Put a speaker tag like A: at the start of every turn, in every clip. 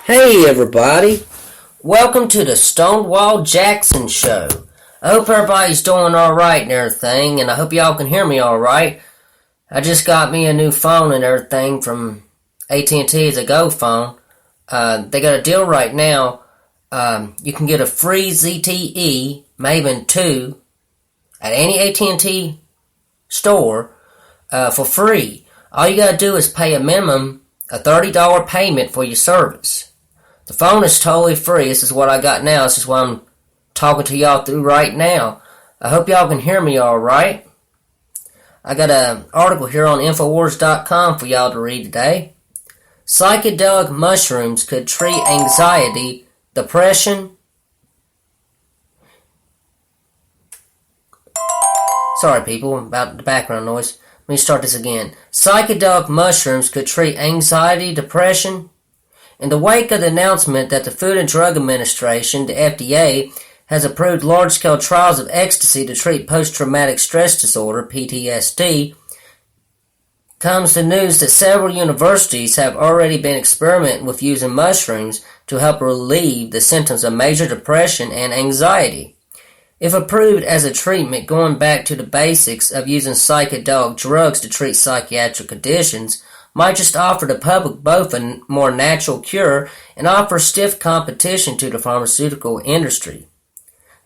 A: Hey everybody, welcome to the Stonewall Jackson Show. I hope everybody's doing alright and everything, and I hope y'all can hear me alright. I just got me a new phone and everything from AT&T. It's a Go phone. They got a deal right now. You can get a free ZTE Maven 2 at any AT&T store for free. All you gotta do is pay a minimum a $30 payment for your service. The phone is totally free. This is what I got now. This is what I'm talking to y'all through right now. I hope y'all can hear me alright. I got an article here on Infowars.com for y'all to read today. Psychedelic mushrooms could treat anxiety, depression. Sorry people about the background noise. Let me start this again. Psychedelic mushrooms could treat anxiety, depression. In the wake of the announcement that the Food and Drug Administration, the FDA, has approved large-scale trials of ecstasy to treat post-traumatic stress disorder, PTSD, comes the news that several universities have already been experimenting with using mushrooms to help relieve the symptoms of major depression and anxiety. If approved as a treatment, going back to the basics of using psychedelic drugs to treat psychiatric conditions might just offer the public both a more natural cure and offer stiff competition to the pharmaceutical industry.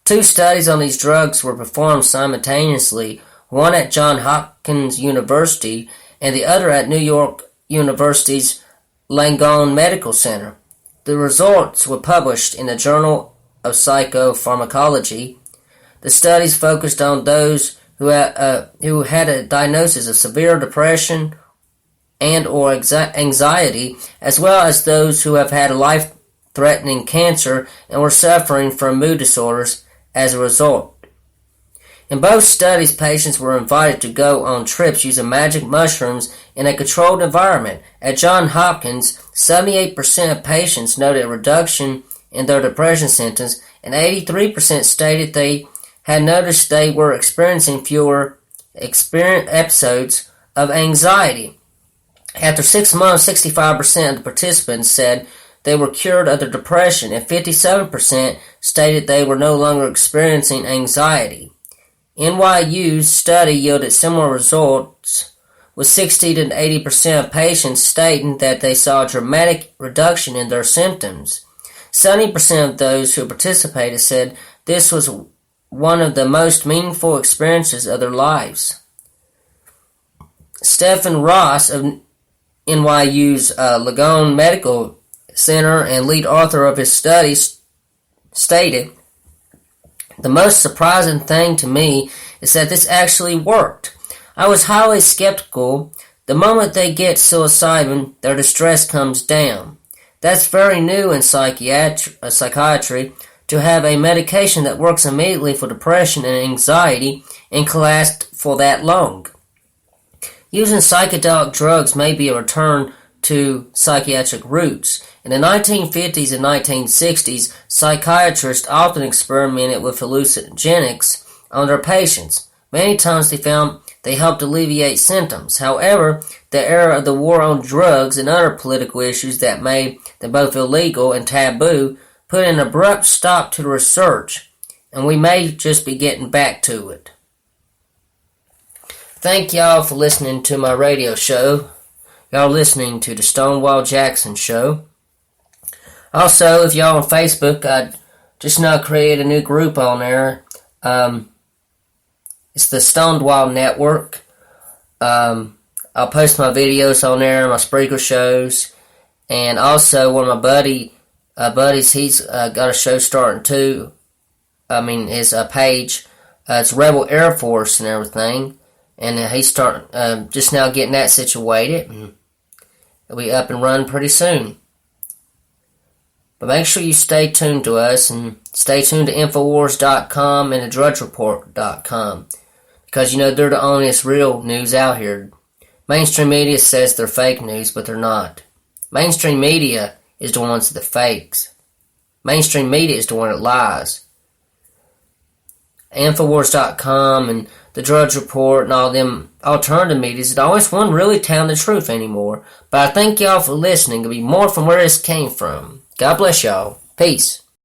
A: 2 studies on these drugs were performed simultaneously, one at Johns Hopkins University and the other at New York University's Langone Medical Center. The results were published in the Journal of Psychopharmacology. The studies focused on those who had a diagnosis of severe depression and or anxiety, as well as those who have had a life-threatening cancer and were suffering from mood disorders as a result. In both studies, patients were invited to go on trips using magic mushrooms in a controlled environment. At Johns Hopkins, 78% of patients noted a reduction in their depression symptoms, and 83% stated they had noticed they were experiencing fewer episodes of anxiety. After 6 months, 65% of the participants said they were cured of their depression, and 57% stated they were no longer experiencing anxiety. NYU's study yielded similar results, with 60 to 80% of patients stating that they saw a dramatic reduction in their symptoms. 70% of those who participated said this was one of the most meaningful experiences of their lives. Stephen Ross of NYU's Langone Medical Center and lead author of his studies stated, "The most surprising thing to me is that this actually worked. I was highly skeptical. The moment they get psilocybin, their distress comes down. That's very new in psychiatry, to have a medication that works immediately for depression and anxiety and can last for that long. Using psychedelic drugs may be a return to psychiatric roots. In the 1950s and 1960s, psychiatrists often experimented with hallucinogenics on their patients. Many times they found they helped alleviate symptoms. However, the era of the war on drugs and other political issues that made them both illegal and taboo put an abrupt stop to the research, and we may just be getting back to it." Thank y'all for listening to my radio show. Y'all listening to the Stonewall Jackson Show. Also, if y'all on Facebook, I just now created a new group on there. It's the Stonewall Network. I'll post my videos on there, my Spreaker shows, and also one of my buddies, he's got a show starting too. His page. It's Rebel Air Force and everything. And he's starting, just now getting that situated. And it'll be up and running pretty soon. But make sure you stay tuned to us and stay tuned to Infowars.com and TheDrudgeReport.com. Because, they're the only real news out here. Mainstream media says they're fake news, but they're not. Mainstream media is the ones that fakes. Mainstream media is the one that lies. Infowars.com and The Drudge Report and all them alternative medias, the only one really telling the truth anymore. But I thank y'all for listening. It'll be more from where this came from. God bless y'all. Peace.